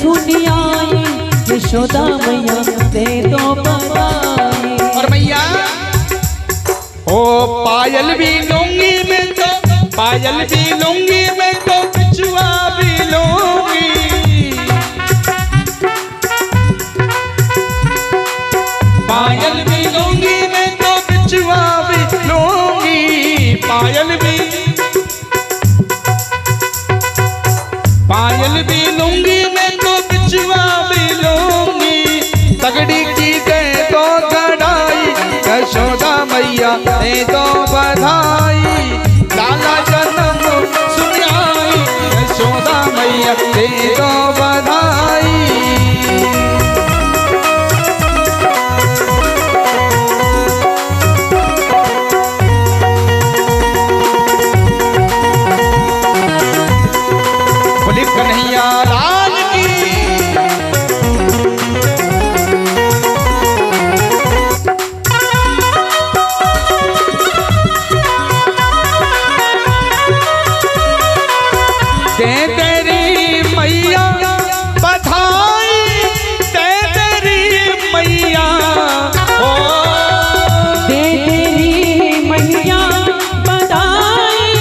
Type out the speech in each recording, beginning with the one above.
सुनी आई यशोदा मैया दे दो बधाई। और मैया ओ पायल भी लूंगी मैं तो, पायल भी लूंगी मैं तो, बिछुआ भी लूंगी। पायल भी लूंगी मैं तो, बिछुआ भी लूंगी। पायल भी लूंगी मैं तो, बिछुआ भी लूंगी। तगड़ी की दे तो गड़ाई यशोदा मैया दे दो बधाई। लाला जन्म सुन आई यशोदा मैया दे दो बधाई। बोले कन्हैया लाल की। दे तेरी मैया बधाई, दे तेरी मैया ओ, दे तेरी मैया बधाई,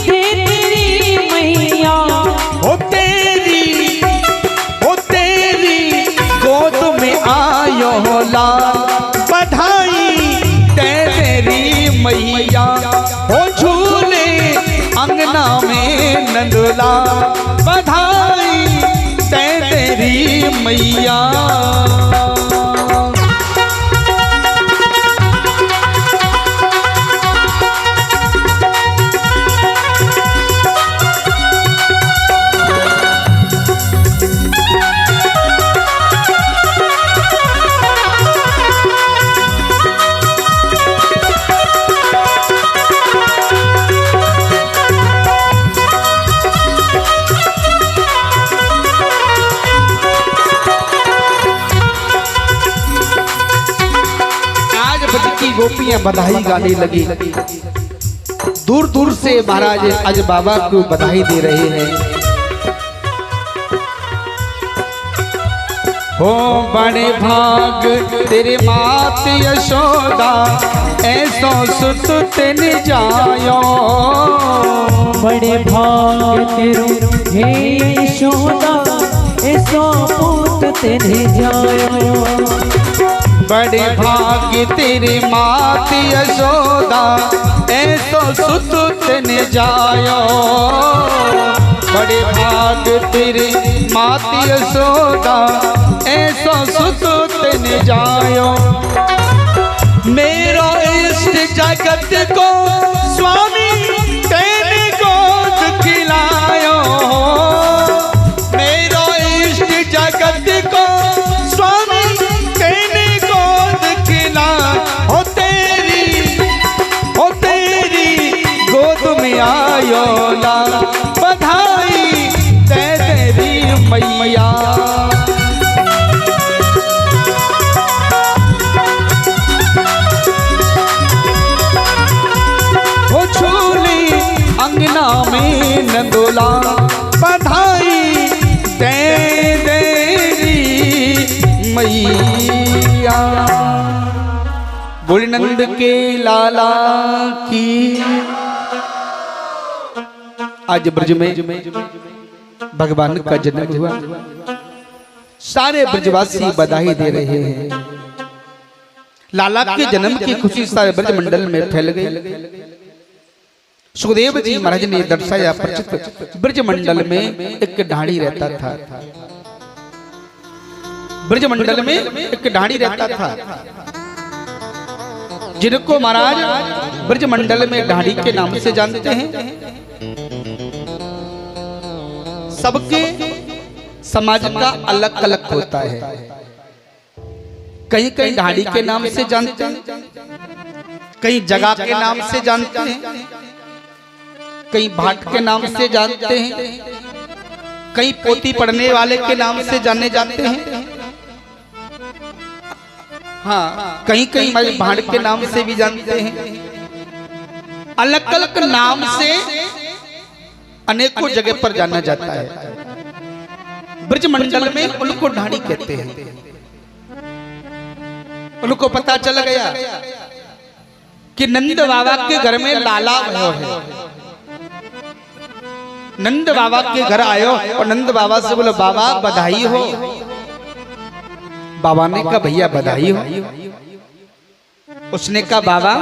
दे तेरी मैया ओ तेरी गोद में आयो लाल। बधाई दे तेरी मैया ओ झूले अंगना में नंदला। बधाई दे तेरी मैया। गोपियां बधाई गाने लगी। दूर दूर से महाराज आज बाबा को बधाई दे रहे हैं। हो बड़े भाग तेरे मात यशोदा, ऐसो सुत तेन जायो। बड़े भाग तेरो हे यशोदा, ऐसो पुत तेने जायो। बड़े भाग्य तेरे मात यशोदा, ऐसो सुत तेन जायो। बड़े भाग्य तेरे मात यशोदा, ऐसो सुत तेन जायो। मेरो इष्ट जगत को स्वामी तेने गोद खिलायो। मेरो इष्ट जगत को स्वामी तेने गोद खिला। हो तेरी गोद में आयो लाल। बधाई दे तेरी मैया। वो झूली अंगना में नंदोला। बधाई दे तेरी मैया। बोले नंद के लाला की। आज ब्रज में भगवान का जन्म हुआ। सारे ब्रजवासी बधाई दे रहे हैं। लाला के जन्म की खुशी सारे ब्रज मंडल में फैल गई। सुखदेव जी महाराज ने दर्शाया प्रचित ब्रज मंडल में एक ढाड़ी रहता था। ब्रज मंडल में एक ढाड़ी रहता था, जिनको महाराज ब्रज मंडल में ढाड़ी के नाम से जानते हैं। सबके समाज का अलग अलग होता है। कहीं कहीं ढाड़ी के नाम से जानते हैं, कहीं जगह के नाम से जानते हैं, कहीं भाट के नाम से जानते हैं, कहीं पोथी पढ़ने वाले के नाम से जाने जाते हैं। हाँ, कहीं कहीं भाट के नाम से भी जानते हैं। अलग अलग नाम से अनेकों जगह पर जाना जाता है। ब्रजमंडल में उनको ढाणी कहते हैं। उनको पता चल गया कि नंद बाबा के घर में लाला भयो है। नंद बाबा के घर आयो और नंद बाबा से बोलो बाबा बधाई हो। बाबा ने कहा भैया बधाई हो। उसने कहा बाबा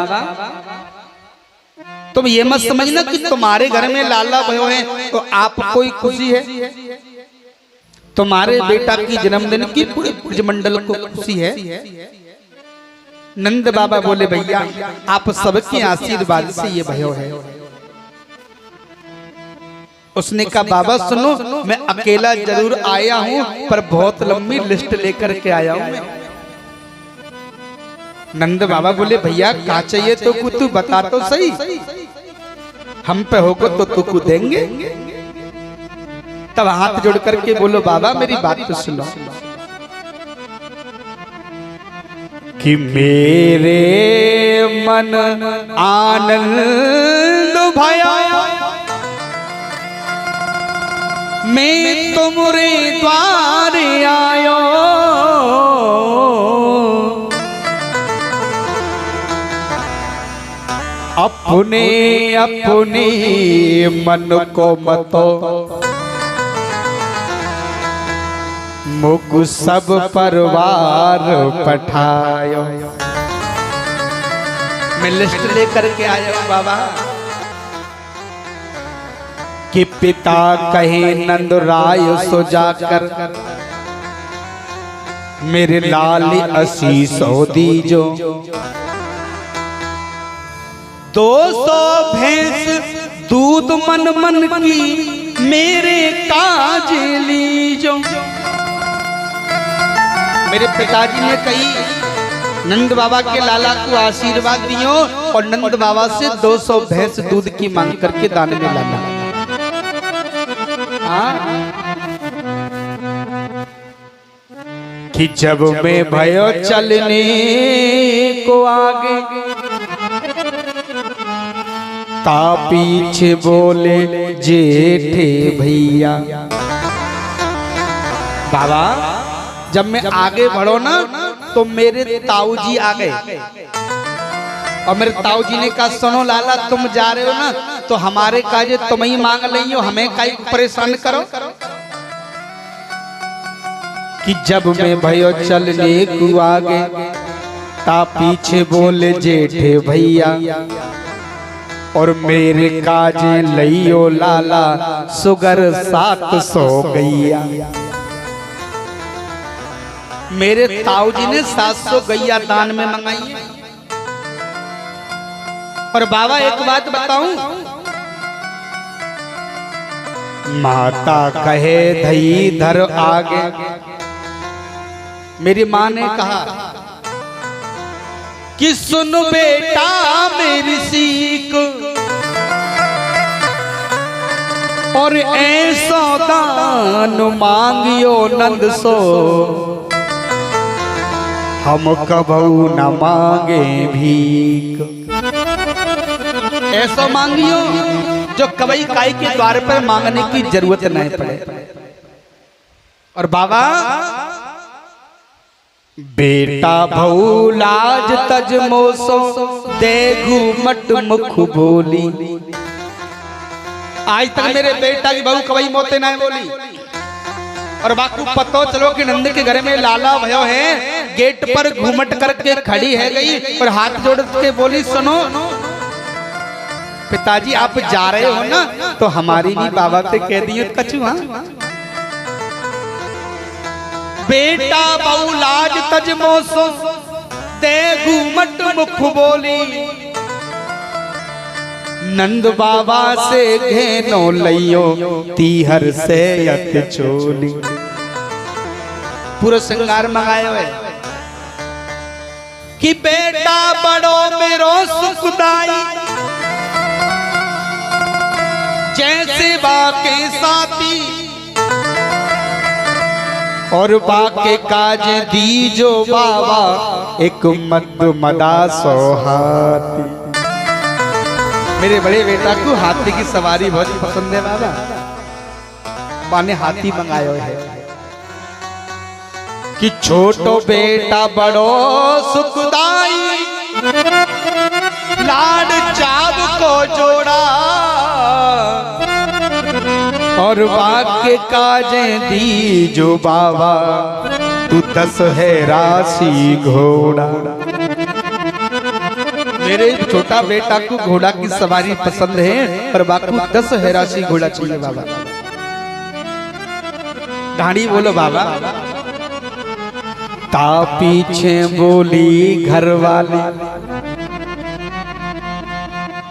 तुम ये मत समझना कि तुम्हारे घर में लाला भयो है तो आपको ही खुशी है, तुम्हारे बेटा की जन्मदिन की पूरे ब्रजमंडल को खुशी है। नंद बाबा बोले भैया आप सबके आशीर्वाद से ये भयो है। उसने कहा बाबा सुनो मैं अकेला जरूर आया हूं पर बहुत लंबी लिस्ट लेकर के आया हूं। नंद बाबा बोले भैया क्या चाहिए तो कुछ तू बता तो सही, हम पे होगा तो तुझको देंगे। तब हाथ जोड़ करके बोलो बाबा मेरी बात तो सुनो कि मेरे मन आनंद भया मैं तुमरे द्वार आयो। अपने अपने मन को मतो मुझ सब परिवार पठायो। मैं लिस्ट लेकर के आया हूं बाबा कि पिता कहे नंद राय सो जाकर मेरे लाल आशीष दीजो। 200 भैंस दूध मन मन की मेरे काज लीजो। मेरे पिताजी ने कही नंद बाबा के लाला को आशीर्वाद दियो और नंद बाबा से 200 भैंस दूध की मांग करके दान में लाना। कि जब मैं भयो चलने को आगे ता पीछे बोले जेठे भैया। बाबा जब मैं आगे बढ़ो ना तो मेरे ताऊ जी आ गए और मेरे ताऊ जी ने कहा सुनो लाला तुम जा रहे हो ना तो हमारे काजे तुम ही मांग ली हो, हमें काई परेशान करो। कि जब मैं भयो चलने को आगे ता पीछे बोले जेठे भैया और मेरे काजे लइयो लाला सुगर 700 गैया। मेरे ताऊ जी ने 700 गैया दान में मंगाई है। और बाबा एक बात बताऊं, माता कहे धई धर आगे। मेरी माँ ने कहा कि सुन बेटा मेरी सीख और ऐसा दान मांगियो नंद सो हम कबहू न मांगे भीख। ऐसा मांगियो जो कभी काई के द्वार पर मांगने की जरूरत नहीं पड़े। और बाबा बेटा भऊ लाज तज मोसो देखू मट मुख बोली। आज तक मेरे बेटा की बहू कभी मोते नहीं बोली। और बाकू पतो चलो कि नंद के घर में लाला भयो है, गेट पर घूमट करके खड़ी है गई और हाथ जोड़ के बोली सुनो पिताजी आप जा रहे हो ना तो हमारी भी बाबा से कह दिए कछु। हाँ बेटा बहु लाज तज मोसो दे घूमट मुख बोली। नंद बाबा से घेनो लइयो तीहर से यत चोली। पूरा श्रृंगार मंगायो है कि बेटा बड़ो मेरो सुखदाई जैसे बाके साथी और बाके काज दीजो बाबा एक मद मदा सोहाती। मेरे बड़े बेटा को हाथी की सवारी बहुत पसंद है बाबा, माने हाथी मंगायो है। कि छोटो बेटा बड़ो सुखदाई, लाड चाव को जोड़ा, और वाक्य काजे दी जो बाबा, तू 10 है राशि घोड़ा। मेरे छोटा बेटा को घोड़ा की सवारी पसंद है, और बापू 10 है राशि घोड़ा चाहिए बाबा। ढाणी बोलो बाबा। ता पीछे बोली घर वाली,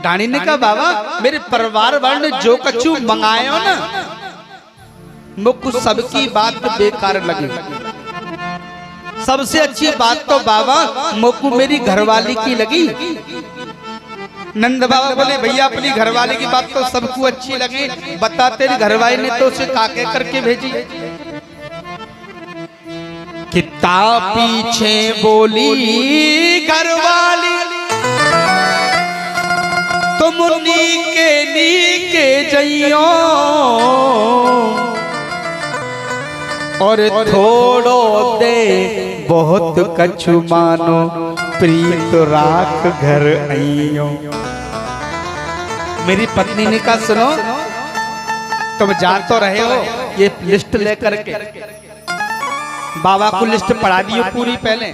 ढाणी ने कहा बाबा मेरे परिवार वाले ने जो कछु मंगायो ना, मुझको सबकी बात बेकार लगी। सबसे अच्छी बात तो बाबा मुझको मेरी घरवाली की लगी। नंद बाबा बोले भैया अपनी घरवाली की बात तो सबको अच्छी लगी, बता तेरी घरवाली ने तो उसे काके करके भेजी। कितना पीछे बोली घरवाली, तुम नीके जइयो, और थोड़ो दे बहुत कछु मानो, प्रीत राख घर आइयो। मेरी पत्नी ने कहा सुनो, तुम जान तो रहे हो, ये लिस्ट लेकर के बाबा को लिस्ट पढ़ा दियो पूरी पहले,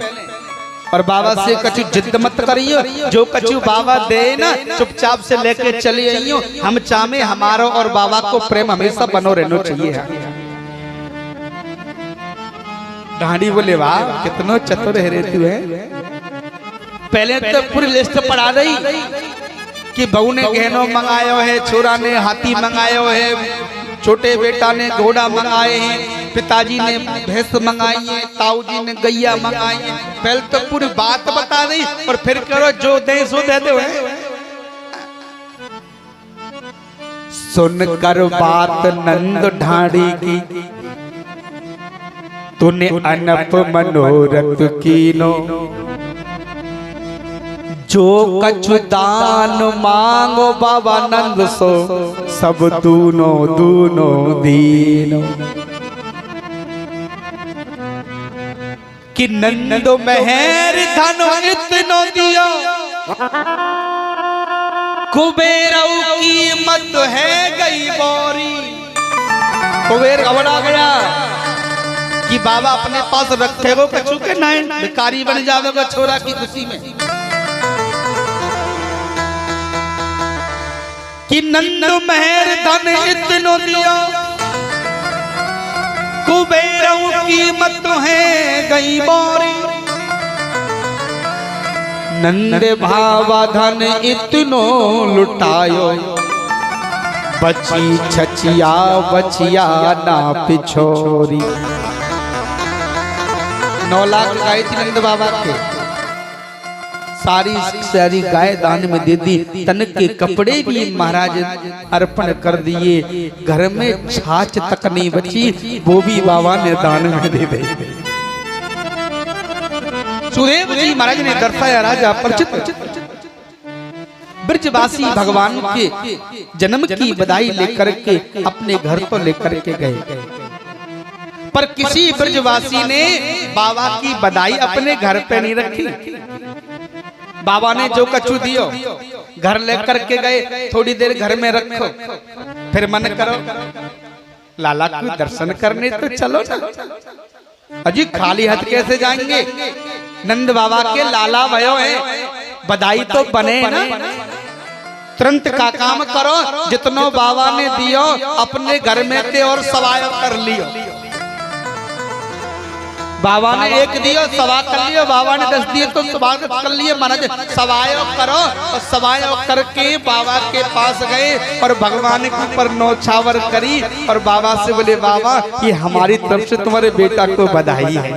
और बाबा से कछु जिद मत करियो, जो कछु बाबा दे ना चुपचाप से लेके चली आइयो। हम चाहे हमारा और बाबा को प्रेम हमेशा बनो रहना चाहिए। ढाणी बोले वाह कितना चतुर है रे तू है। पहले तो पूरी लिस्ट पढ़ा रही कि बहू ने गहनों मंगायो है, छोरा ने हाथी मंगायो है, छोटे बेटा ने घोड़ा मंगाए हैं, पिताजी ने भैंस मंगाई है, ताऊ जी ने गैया मंगाई है। पहले तो पूरी बात बता दी, और फिर करो जो दे सो दे दो। सुनकर बात नंद ढाणी की, तूने अनप मनोरथ कीनो, जो कछु दान मांगो बाबा नंद सो, सब दूनो दूनो दीनो। कि नंद मेहर धन इतनो दियो, कुबेर कीमत है गई बोरी। कुबेर घबरा गया कि बाबा अपने पास रखे वो कछु के नहीं, भिखारी बन जाएगा छोरा की खुशी में। कि नंद मेहर धन इतनो दियो, कुबेरों कीमत है गई बोरी। नंद भावा धन इतनो लुटायो, बची छचिया बचिया ना पिछोरी। 9 लाख गाय थी नंद बाबा के, सारी गाय दान में दे दी, तन के कपड़े भी महाराज अर्पण कर दिए, घर में छाछ तक नहीं बची, वो भी बाबा ने दान में दे दी। सुदेव जी महाराज ने दर्शाया राजा परिचित ब्रजवासी भगवान के जन्म की बधाई लेकर के अपने घर तो लेकर के गए, पर किसी ब्रजवासी ने बाबा की बधाई अपने घर पे नहीं रखी। बाबा ने जो कछु दियो घर लेकर के गए, थोड़ी देर घर में रखो, फिर मन करो लाला को दर्शन करने तो चलो ना। अजी खाली हाथ कैसे जाएंगे? नंद बाबा के लाला भयो है, बधाई तो बने ना। तुरंत का काम करो, जितनो बाबा ने दियो अपने घर में ते और सवायो कर लियो। बाबा ने 1 दियो सवा कर लियो, बाबा ने 10 दिए तो सवा कर लिए। महाराज सवायो करो, और सवायो करके बाबा के पास गए और भगवान के ऊपर नौछावर करी, और बाबा से बोले बाबा ये हमारी तरफ से तुम्हारे बेटा को बधाई है।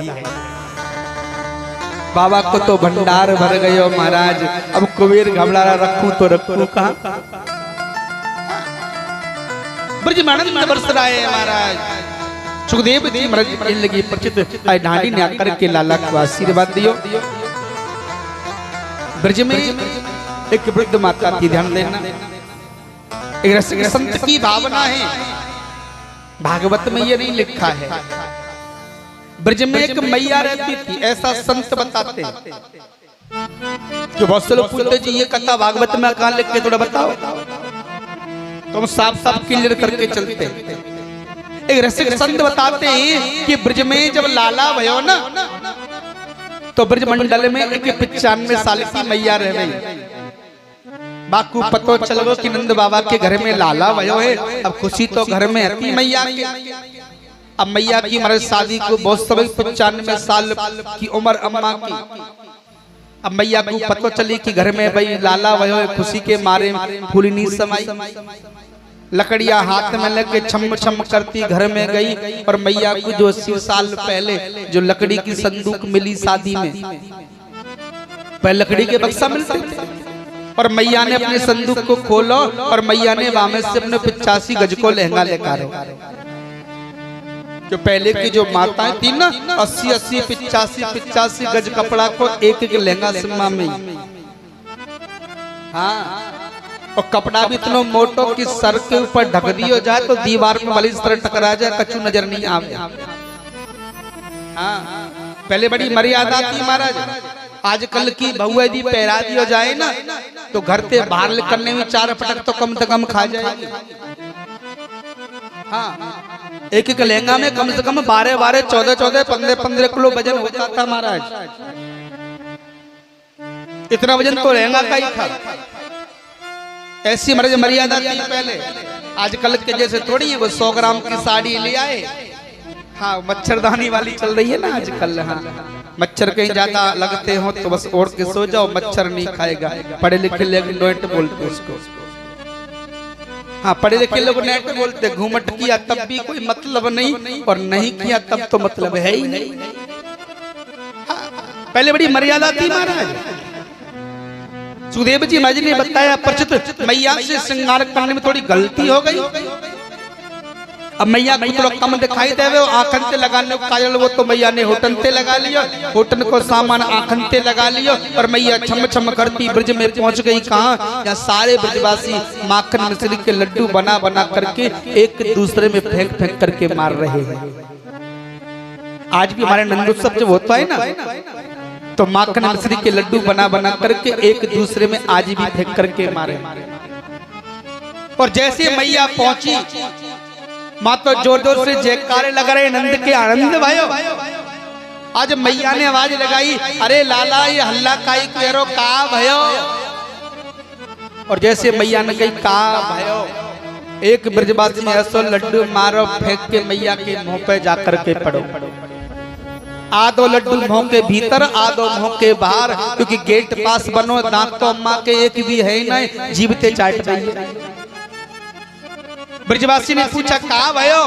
बाबा को तो भंडार भर गए हो महाराज, अब कुबेर घबरा रखूं तो रखूं कहां। ब्रजमानंद बरस रहा है महाराज। सुखदेव जी महाराज लगी परिचित ढाणी ने आकर के लाला को आशीर्वाद दियो। ब्रज में एक वृद्ध माता की, ध्यान देना, एक रसिक संत की भावना है। भागवत में ये नहीं लिखा है, ब्रज में एक मैया रहती थी, ऐसा संत बताते हैं। कि बहुत से लोग पूछते जी ये कथा भागवत में कहाँ लिख के थोड़ा बताओ, तुम साफ साफ क्लियर करके चलते। एक रसिक संत बताते हैं कि ब्रज में जब लाला भयो ना, तो ब्रज मंडल में एक 95 साल की मैया रह गई। बाकू पतो चल गो कि नंद बाबा के घर में लाला भयो है। अब खुशी तो घर में है मैया की। अब मैया की हमारे शादी को बहुत समय 95 साल की उम्र अम्मा की। अब मैया को पतो चली कि घर में भाई लाला भयो है, खुशी के मारे फूली नींद समाई, लकड़ियां हाथ में लेके छम छम करती घर में गई। और मैया को जो 80 साल पहले जो लकड़ी की संदूक मिली शादी में, पहले लकड़ी के बक्सा मिलते थे, और मैया ने अपने संदूक को खोलो और मैया ने वहां से अपने 85 गज को लहंगा लेकर जो पहले की जो माताएं थी ना 80 85 गज कपड़ा को एक एक लहंगा सिम्मा में। हाँ, और कपड़ा भी इतना मोटो कि सर के ऊपर ढक दियो जाए तो दीवार में वाली इस तरह टकरा जाए, कछु नजर नहीं आवे। हाँ, पहले बड़ी मर्यादा थी महाराज। आजकल की बहुआ दी पहरा दियो जाए ना तो घर से बाहर निकलने में 4 पटक तो कम से कम खा जाएगी। हाँ, एक एक लहंगा में कम से कम 12 14 15 किलो वजन होता था महाराज। इतना वजन तो लहंगा का ही था। ऐसी महाराज मर्यादा थी पहले। आजकल के जैसे थोड़ी है वो 100 ग्राम की साड़ी ले आए। हाँ, मच्छरदानी वाली चल रही है ना आजकल। हाँ, मच्छर कहीं ज्यादा लगते हो तो बस ओढ़ के सो जाओ, मच्छर नहीं खाएगा। पढ़े लिखे लोग नेट बोलते उसको। हाँ, पढ़े लिखे लोग नेट बोलते। घूमट किया तब भी कोई मतलब नहीं, और नहीं किया तब तो मतलब है ही नहीं। हाँ, पहले बड़ी मर्यादा थी महाराज। सुदेव जी महाराज ने बताया परिचित मैया से श्रृंगार करने में थोड़ी गलती हो गई। अब मैया को थोड़ा कम दिखाई देवे, आंखन से लगाने को काजल वो तो मैया ने होटन से लगा लिया, होटन को सामान आंखन से लगा लिया, और मैया छम छम करती ब्रज में पहुंच गई। कहाँ? यहाँ सारे ब्रजवासी माखन मिश्री के लड्डू बना बना करके एक दूसरे में फेंक फेंक करके मार रहे हैं। आज भी हमारे नंदोत्सव जब होता है ना तो माखन मिश्री के लड्डू बना बना करके एक दूसरे में आज भी फेंक करके मारे। और जैसे मैया पहुंची माँ तो जोर जोर से जयकारे लग रहे नंद के आनंद भाइयों। आज मैया ने आवाज लगाई, अरे लाला ये हल्ला काई करो का भयो। और जैसे मैया ने कही का भयो, एक ब्रजवासी ने ऐसा लड्डू मारो फेंक के मैया के मुंह पे जाकर के पड़ो। आधो लड्डू मुंह के भीतर आधो मुंह के बाहर, क्योंकि गेट पास बनो दांत तो अम्मा के एक भी है ही नहीं, जीवते चाट रही। ब्रजवासी ने पूछा का भयो?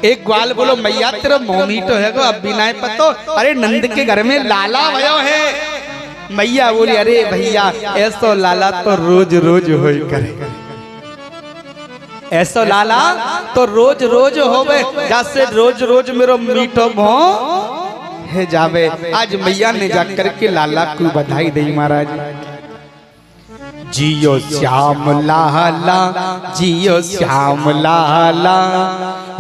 एक ग्वाल बोलो मैया तेरा मोमीटो है गो अब बिना पतो। अरे नंद के घर में लाला भयो है। मैया बोली अरे भैया ऐसो लाला तो रोज रोज हो करे, ऐसो लाला तो रोज रोज होवे, जैसे रोज रोज मेरो मीठो मोह है जावे। आज मैया ने जाकर के लाला को बधाई दी महाराज। जियो श्याम लाला, जियो श्याम लाला,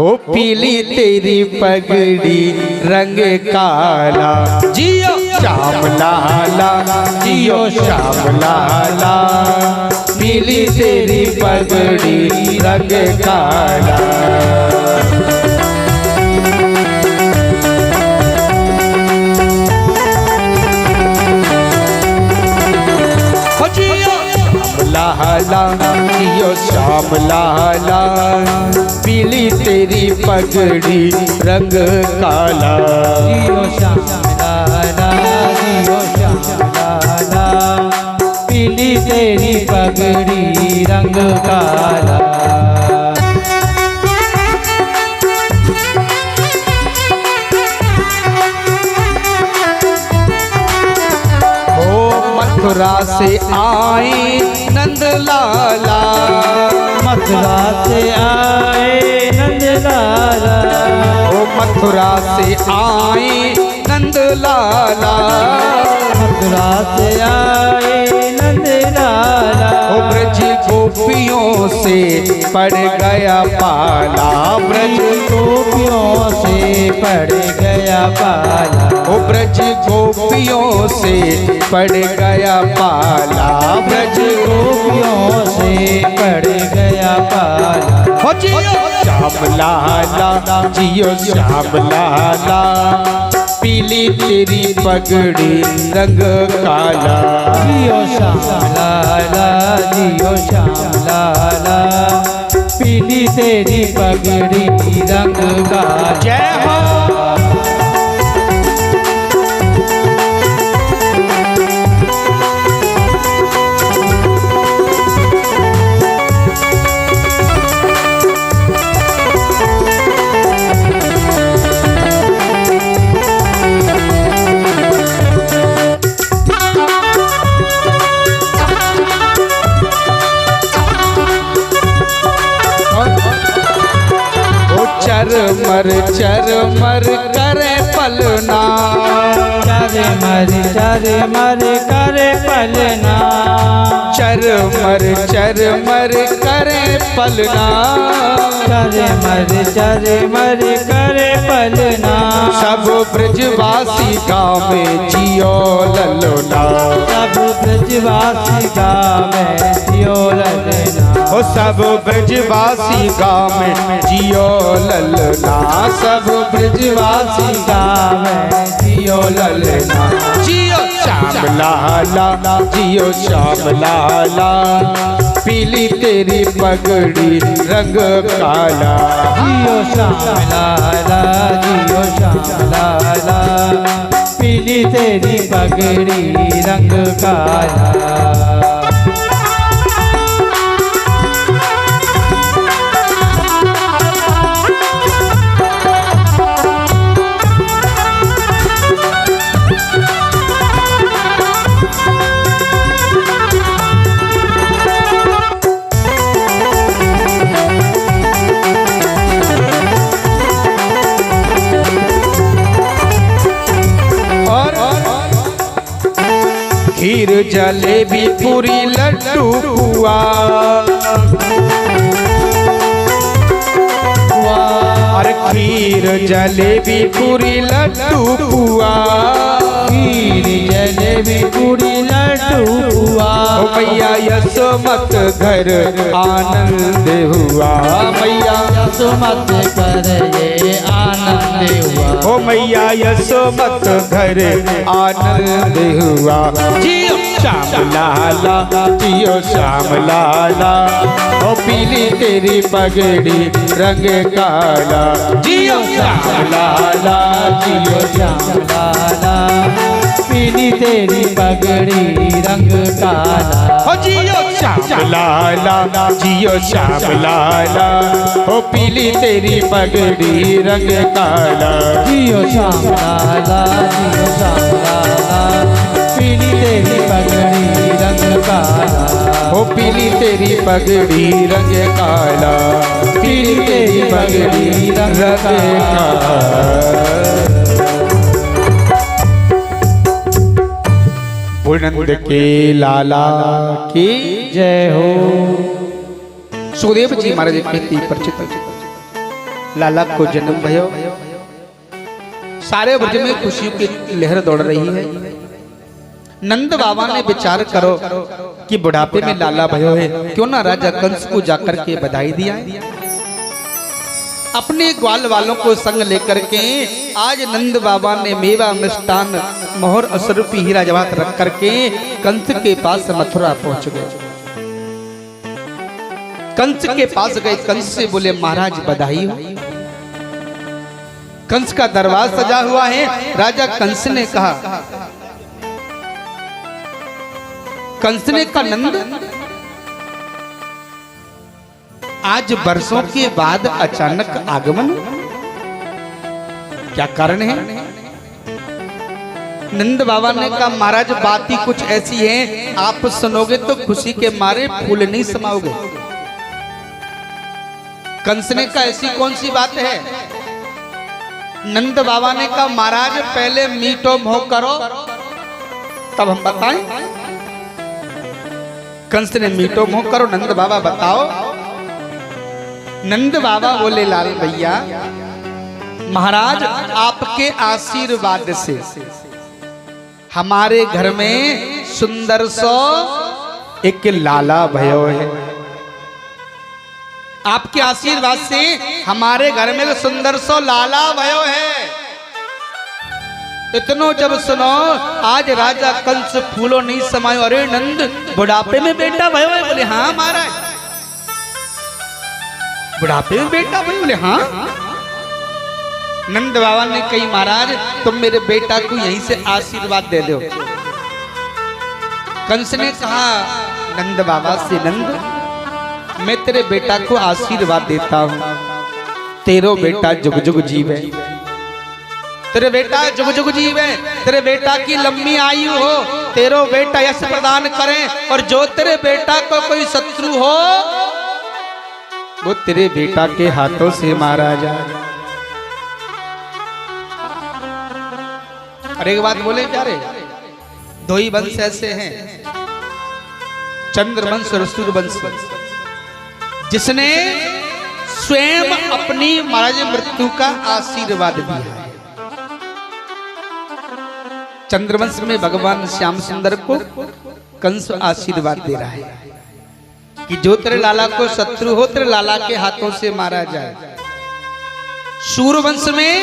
ओ पीली तेरी पगड़ी रंग काला। जियो श्याम लाला, जियो श्याम लाला, पीली तेरी पगड़ी रंग काला। लाला जियो श्याम लाला, पीली तेरी पगड़ी रंग काला। जियो श्याम लाला, जियो श्याम लाला, पीली तेरी पगड़ी रंग काला। मथुरा से आए नंद लाला, मथुरा से आए नंद लाला, ओ मथुरा से आए नंद लाला। मथुरा से आए नंद लाला, ओ ब्रज गोपियों से पड़ गया पाला, ब्रज गोपियों से पड़ गया पाला, ओ ब्रज गोपियों से पड़ गया पाला, ब्रज गोपियों से पड़ गया पाला। हो जियो श्याम लाला, जियो श्याम लाला, पीली तेरी पगड़ी रंग काला। जियो श्याम लाला, जियो श्याम लाला, पीली तेरी पगड़ी रंग काला। जय हो। चरमर चरमर करे पलना, चरमर चरमर करे पलना, चरमर चरमर करे पलना, चरमर चरमर करे पलना। सब ब्रजवासी गाँव में जियो ललना, सब ब्रजवासी गाँव में जियो ललना, ओ सब ब्रजवासी गाँव में जियो ललना, सब ब्रजवासी गाँव में जियो ललना। जियो श्याम लाला, जियो श्याम लाला, पीली तेरी पगड़ी रंग काला। जियो श्याम लाला, जियो श्याम लाला, पीली तेरी पगड़ी रंग काला। खीर जलेबी पूरी लड्डू पुआ, और खीर जलेबी पूरी लड्डू पुआ, खीर जलेबी पूरी लड्डू पुआ। ओ मैया यशोमत घर आनंद हुआ, मैया यशोमत कर ये आनंद हुआ, ओ मैया यशोमत घर आनंद हुआ। जियो श्याम लाला, जियो श्याम लाला, ओ पीली तेरी पगड़ी रंग काला। जियो श्याम लाला, जियो श्याम लाला, पीली तेरी पगड़ी रंग काला। ओ जियो श्याम लाला, जियो श्याम लाला, ओ पीली तेरी पगड़ी रंग काला। जियो श्याम लाला, जियो श्याम लाला, पीली तेरी पगड़ी रंग काला। ओ पीली तेरी पगड़ी रंग काला, पीली तेरी पगड़ी रंग काला। बुलंद के लाला की जय हो। सुखदेव जी महाराज कहती परिचित लाला को जन्म भयो, सारे ब्रज में खुशियों की लहर दौड़ रही है। नंद बाबा ने विचार करो कि बुढ़ापे में लाला भयो है, क्यों ना राजा कंस को जाकर के बधाई दिया है। अपने ग्वाल वालों को संग लेकर के आज नंद बाबा ने मेवा मिष्टान मोहर असरूपी हीरा जवाहर रख करके कंस के पास मथुरा पहुंच गए। कंस के पास गए, कंस से बोले महाराज बधाई हो। कंस का दरबार सजा हुआ है। राजा कंस ने कहा, कंस ने कहा नंद आज वर्षों के बाद अचानक आगमन, क्या कारण है? नंद बाबा ने कहा महाराज बात ही कुछ ऐसी है, आप सुनोगे तो खुशी के मारे फूल नहीं समाओगे। कंस ने कहा ऐसी कौन सी बात है? नंद बाबा ने कहा महाराज पहले मीठो मोह करो तब हम बताएं। कंस ने मीठो मोह करो, नंद बाबा बताओ। नंद बाबा बोले लाल भैया महाराज आपके आशीर्वाद से हमारे घर में सुंदर सो एक लाला भयो है। आपके आशीर्वाद से हमारे घर में सुंदर सो लाला भयो है। इतनो जब सुनो आज राजा कंस फूलो नहीं समायो। अरे नंद बुढ़ापे में बेटा भयो है? बोले हाँ महाराज। बुढ़ापे में बेटा भयो? बोले हाँ। नंद बाबा ने कही महाराज तुम मेरे बेटा को यहीं से आशीर्वाद दे दो। कंस ने कहा नंद बाबा से नंद मैं तेरे बेटा को आशीर्वाद देता हूं, तेरो बेटा जुग जुग जीवे, तेरे बेटा जुग जुग जीवे, तेरे बेटा की लंबी आयु हो, तेरो बेटा यश प्रदान करे और जो तेरे बेटा को कोई शत्रु हो वो तेरे बेटा के हाथों से मारा जाए। और एक बात बोले जा रहे दो ही वंश ऐसे हैं, चंद्रवंश और सूर्यवंश, जिसने स्वयं अपनी महाराज मृत्यु का आशीर्वाद दिया है। चंद्रवंश में भगवान श्याम सुंदर को कंस आशीर्वाद दे रहा है कि जो तेरे लाला को शत्रु हो तेरे लाला के हाथों से मारा जाए। सूर्यवंश में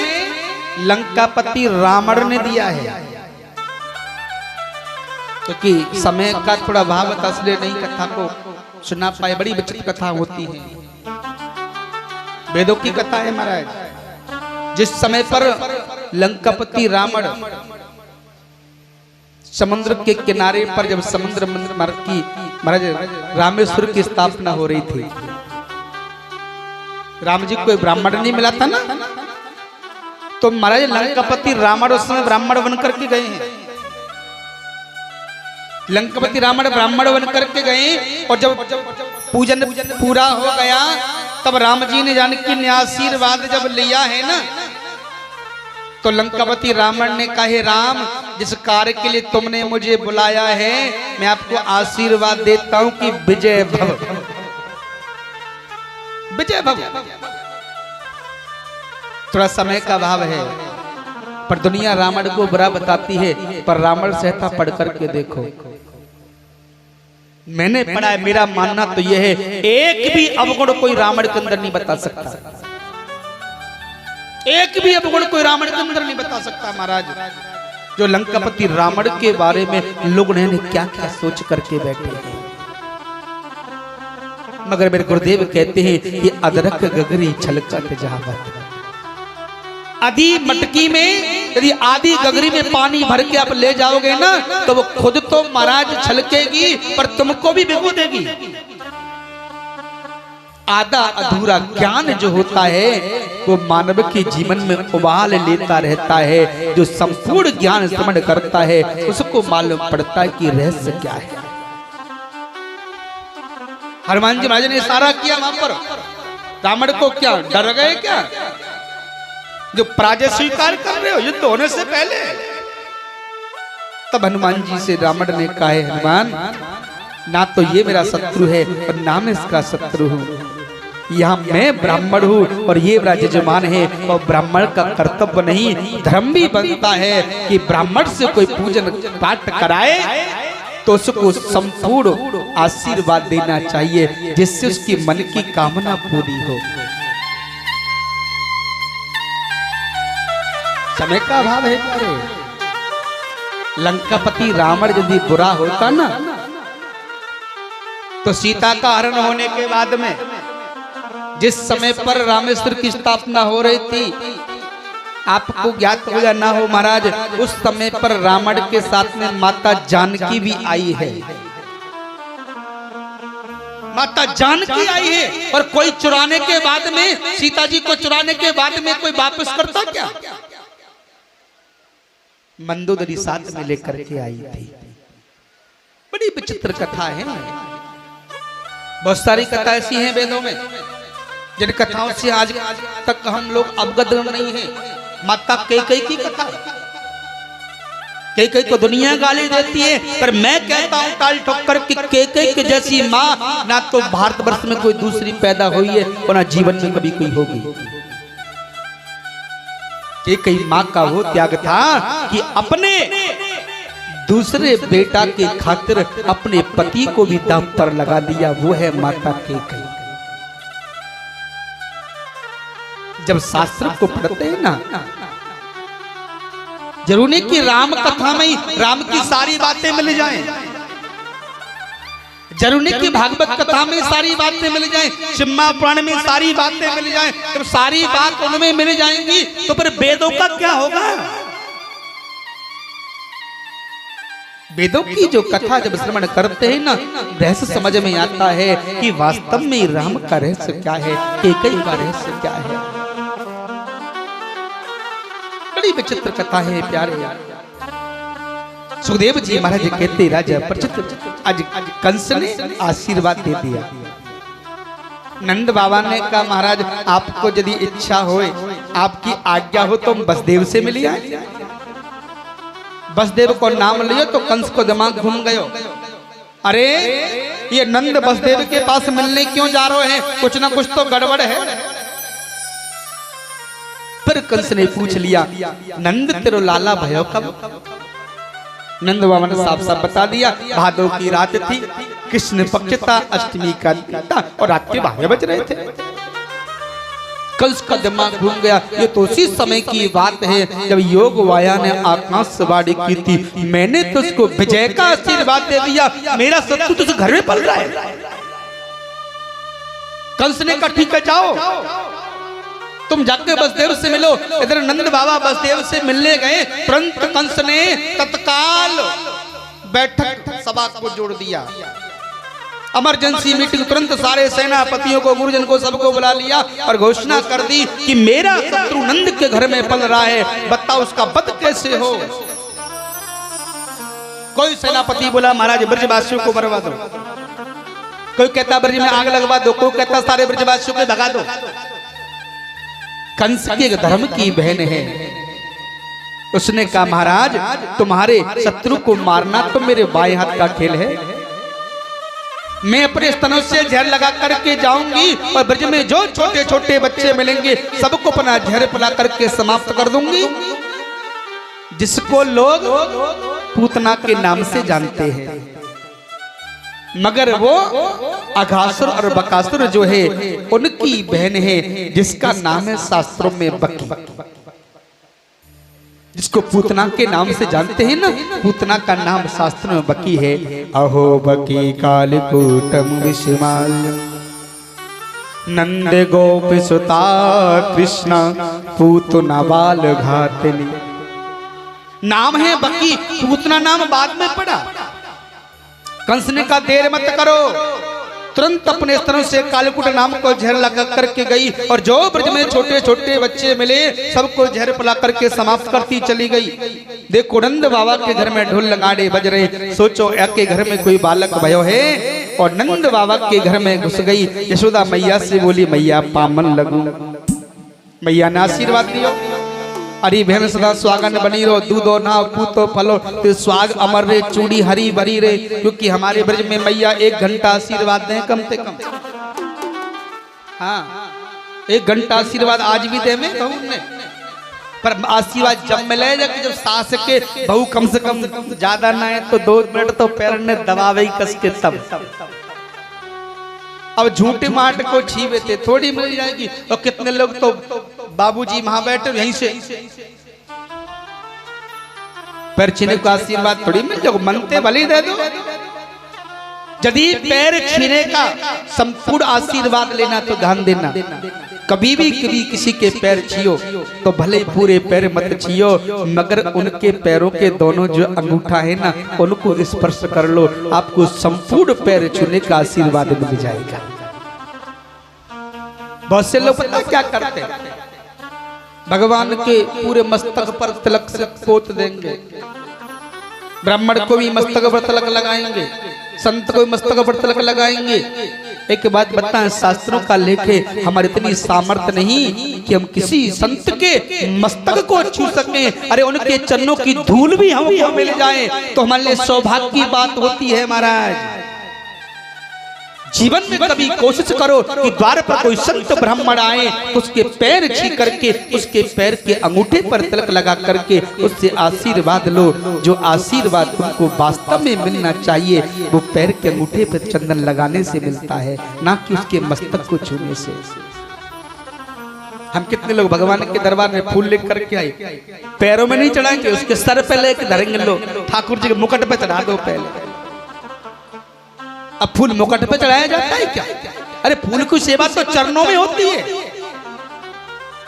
लंकापति रावण ने दिया है, क्योंकि समय का थोड़ा अभाव था इसलिए नहीं कथा को सुना पाए। बड़ी विचित्र कथा होती है, वेदों की कथा है महाराज। जिस समय पर लंकापति रावण समुद्र के किनारे पर जब समुद्र की महाराज रामेश्वर की स्थापना हो रही थी, राम जी को ब्राह्मण नहीं मिला था ना, तो महाराज लंकापति रावण उस समय ब्राह्मण बनकर के गए हैं। लंकापति रावण ब्राह्मण बनकर के गए और जब पूजन पूरा हो गया तब राम जी ने जानकी ने आशीर्वाद जब लिया है ना, तो लंकापति रावण ने कहा राम जिस कार्य के लिए तुमने मुझे बुलाया है मैं आपको आशीर्वाद देता हूं कि विजय भव, विजय भव। थोड़ा समय का अभाव है पर दुनिया रावण को बुरा बताती है, पर रावण सहता पढ़ करके देखो। मैंने पढ़ा है, मेरा मानना तो यह है एक भी अवगुण कोई रावण के अंदर नहीं बता सकता, एक भी अवगुण कोई रावण के अंदर नहीं बता सकता महाराज। जो लंकापति रावण के बारे में लोग ने क्या क्या सोच करके बैठे हैं, मगर मेरे गुरुदेव कहते हैं ये अदरक गगरी छलकत जहावत। आधी मटकी में यदि आधी गगरी में पानी भर के आप ले जाओगे ना तो वो खुद तो महाराज छलकेगी पर तुमको भी भिगो देगी। आधा अधूरा ज्ञान जो होता है वो मानव के जीवन में उबाल लेता रहता है। जो संपूर्ण ज्ञान श्रवण करता है उसको मालूम पड़ता है कि रहस्य क्या है। हनुमान जी महाराज ने इशारा किया वहां पर, रावण को क्या डर गए क्या? जो पराजय स्वीकार कर रहे हो युद्ध होने से पहले। तब हनुमान जी से रावण ने कहा है हनुमान ना तो ये मेरा शत्रु है और ना मैं इसका शत्रु हूँ, यहाँ मैं ब्राह्मण हूँ और ये मेरा यजमान है। और ब्राह्मण का कर्तव्य नहीं धर्म भी बनता है कि ब्राह्मण से कोई पूजन पाठ कराए तो उसको संपूर्ण आशीर्वाद देना चाहिए जिससे उसकी मन की कामना पूरी हो। समय का अभाव है प्यारे। लंकापति रावण यदि बुरा होता ना तो सीता का हरण होने के बाद में जिस समय पर रामेश्वर की स्थापना हो रही थी, आपको ज्ञात हो या ना हो महाराज, उस समय पर रावण के साथ में माता जानकी भी आई है। माता जानकी आई है और कोई चुराने के बाद में, सीता जी को चुराने के बाद में कोई वापस करता क्या? मंदोदरी साथ में लेकर के आई थी। बड़ी विचित्र कथा है। बहुत सारी कथा ऐसी हैं वेदों में जिन कथाओं से आज तक हम लोग अवगत नहीं हैं, माता कैकेयी की कथा है। कैकेयी को दुनिया गाली देती है, पर मैं कहता हूं टाल ठोकर कि कैकेयी की जैसी माँ ना तो भारतवर्ष में कोई दूसरी पैदा हुई है और ना जीवन में कभी कोई होगी। कैकेयी माँ का वो त्याग था कि अपने दूसरे बेटा के खातिर अपने पति को भी दांव पर लगा दिया। वो है माता कैकेयी। जब शास्त्र को पढ़ते हैं ना, जरूर नहीं कि राम कथा में ही राम की सारी बातें मिल जाएं, जरूर नहीं कि भागवत कथा में सारी बातें मिल जाएं, शिम्मा पुराण में सारी बातें मिल जाएं। जब सारी बात उनमें मिल जाएंगी तो फिर वेदों का क्या होगा? वेदों की जो कथा जब श्रवण करते हैं ना, रहस्य समझ में आता है कि वास्तव में राम का रहस्य क्या है, कैकेयी का रहस्य क्या है। बड़ी विचित्र कथा है प्यारे। सुखदेव जी महाराज कहते राजा परीक्षित, आज कंस ने आशीर्वाद दे दिया। नंद बाबा ने कहा महाराज आपको यदि इच्छा हो, आपकी आज्ञा हो तो हम वसुदेव से मिलिए। वसुदेव को नाम लियो तो कंस को दिमाग घूम गयो। अरे ये नंद वसुदेव के पास मिलने क्यों जा रहे हैं, कुछ ना कुछ तो गड़बड़ है। फिर कंस ने पूछ लिया नंद तेरो लाला भयो कब? नंद बाबा ने साफ साफ बता दिया, भादों की रात थी, कृष्ण पक्ष था, अष्टमी का था और रात के 12 बज रहे थे। कंस का दिमाग घूम गया। ये तो उसी समय की बात है जब योग वाया ने आकाशवाणी की थी, मैंने तो उसको विजय का आशीर्वाद दे दिया, मेरा शत्रु तो घर में पल रहा है। कंस ने कहा ठीक है जाओ, तुम जाके वसुदेव से मिलो। इधर नंद बाबा वसुदेव से मिलने गए, तुरंत कंस ने तत्काल बैठक सभा को जोड़ दिया। इमरजेंसी मीटिंग, तुरंत सारे सेनापतियों को, गुरुजन को, सबको बुला लिया और घोषणा कर दी कि मेरा शत्रु नंद के घर में पल रहा है, बताओ उसका वध कैसे हो। कोई सेनापति बोला महाराज ब्रजवासियों को मरवा दो, कोई कहता ब्रज में आग लगवा दो, कोई कहता सारे ब्रजवासियों को भगा दो। कंस के धर्म की बहन है, उसने कहा महाराज तुम्हारे शत्रु को मारना तो मेरे बाएं हाथ का खेल है, मैं अपने स्तनों से जहर लगा करके जाऊंगी और ब्रज में जो छोटे छोटे बच्चे मिलेंगे सबको अपना जहर पिला करके समाप्त कर दूंगी। जिसको लोग पूतना के नाम से जानते हैं, मगर वो अघासुर और बकासुर जो है उनकी बहन है, जिसका नाम है शास्त्रों में बकी। जिसको पूतना के नाम से जानते हैं ना, पूतना का नाम शास्त्र में बकी है। अहो बकी कालकूटम विषमाल नंद गोप सुता कृष्ण पूतना बाल घातनी। नाम है बकी, पूतना नाम बाद में पड़ा। कंस ने कहा देर मत करो, तुरंत अपने स्तनों से कालकूट नाम को जहर लगा करके गई और जो ब्रज में छोटे छोटे बच्चे मिले सबको जहर पिला करके समाप्त करती चली गई। देखो नंद बाबा के घर में ढोल नगाड़े बज रहे, सोचो के घर में कोई बालक भयो है और नंद बाबा के घर में घुस गई। यशोदा मैया से बोली मैया पामन लगू, मैया ने आशीर्वाद दियो, अरे बहन सदा स्वागन बनी रहो, दूधो ना पूतो फलो तो स्वाग अमर रे, चूड़ी हरी भरी रे। क्योंकि हमारे ब्रज में मैया 1 घंटा आशीर्वाद दें कम से कम। हाँ 1 घंटा आशीर्वाद आज भी दे में बहू ने, पर आशीर्वाद जब मिले जब सास के बहू कम से कम ज्यादा ना है तो 2 मिनट तो पैर ने दबावे कस के तब। अब झूठे माट को छीवे थे थोड़ी मिल जाएगी। और कितने लोग तो बाबूजी वहां बैठे यहीं से पैर छीने को आशीर्वाद थोड़ी मिल जाओ, मनते भले दे दो। यदि पैर छीने का संपूर्ण आशीर्वाद लेना तो ध्यान देना, कभी भी किसी के पैर छियो तो भले पूरे पैर मत छियो, मगर उनके पैरों के दोनों जो अंगूठा है ना उनको स्पर्श कर लो, आपको संपूर्ण पैर छूने का आशीर्वाद मिल जाएगा। बहुत से लोग पता क्या करते हैं, भगवान के पूरे मस्तक पर तिलक से पोत देंगे, ब्राह्मण को भी मस्तक पर तिलक लगाएंगे, संत को भी मस्तक पर तिलक लगाएंगे, एक बात बताएं, शास्त्रों का लेखे हमारे इतनी सामर्थ्य नहीं कि हम किसी संत के मस्तक को छू सकें। अरे उनके चरणों की धूल भी हमको मिल जाए तो हमारे लिए सौभाग्य की बात होती है महाराज। जीवन में कभी कोशिश करो कि द्वार पर कोई संत ब्राह्मण आए, उसके पैर छी करके उसके पैर के अंगूठे पर तिलक लगा करके उससे आशीर्वाद लो। जो आशीर्वाद तुमको वास्तव में मिलना चाहिए वो पैर के अंगूठे पर चंदन लगाने से मिलता है, ना कि उसके मस्तक को छूने से। हम कितने लोग भगवान के दरबार में फूल लेकर करके आए, पैरों में नहीं चढ़ाएंगे, उसके सर पे लेकर धरेंगे लोग, ठाकुर जी के मुकुट पे चढ़ा दो पहले। अब फूल मुकुट पे चढ़ाया जाता है क्या? अरे फूल की सेवा तो चरणों में होती है।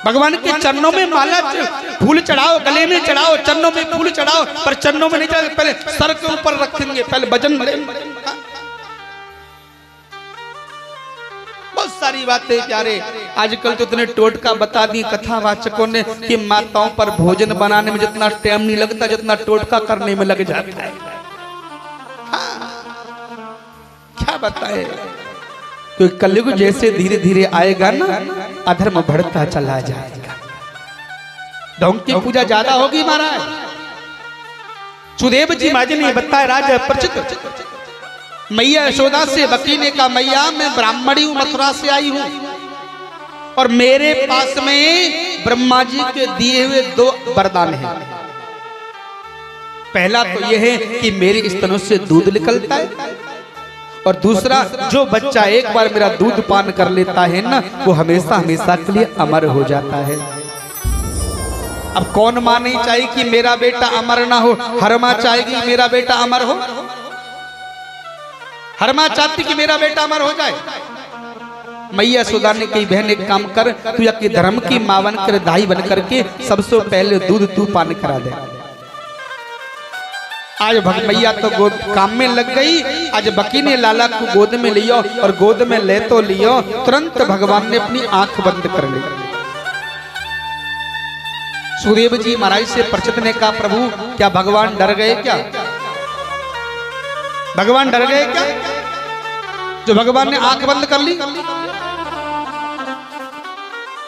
भगवान के चरणों में माला फूल चढ़ाओ, गले में चढ़ाओ, चरणों में फूल चढ़ाओ, पर चरणों में नहीं चढ़ाओ, पहले सर के ऊपर रखेंगे, पहले भजन। बहुत सारी बातें प्यारे आजकल तो इतने टोटका बता दी कथावाचकों ने कि माताओं पर भोजन बनाने में जितना टाइम नहीं लगता जितना टोटका करने में लग जाता है। क्या बताए, तो कलयुग जैसे धीरे धीरे आएगा ना, अधर्म बढ़ता चला जाएगा, ढोंग की पूजा ज्यादा होगी महाराज। सुदेव जी महाराज ने बताया, राजा परिचित मैया यशोदा से बकी ने कहा, मैया मैं ब्राह्मणी हूं, मथुरा से आई हूं और मेरे पास में ब्रह्मा जी के दिए हुए 2 वरदान हैं। पहला तो यह है कि मेरे स्तनों से दूध निकलता है, और दूसरा जो बच्चा एक बार मेरा दूध पान कर लेता है ना, वो हमेशा हमेशा के लिए अमर हो जाता है। अब कौन मां नहीं चाहिए कि मेरा बेटा अमर ना हो? हर मां चाहेगी मेरा बेटा अमर हो, हर मां चाहती कि मेरा बेटा अमर हो जाए। मैया यशोदा ने कही, बहन एक काम कर, तू या कि धर्म की मां बनकर दाई बन करके सबसे पहले दूध तू पान करा दे। आज मैया तो काम में लग गई। आज बकी ने लाला को गोद में लियो, और गोद में ले तो लियो, तुरंत भगवान ने अपनी आंख बंद कर ली। सुदेव जी महाराज से परिचित ने कहा, प्रभु क्या भगवान डर गए क्या? भगवान डर गए क्या जो भगवान ने आंख बंद कर ली?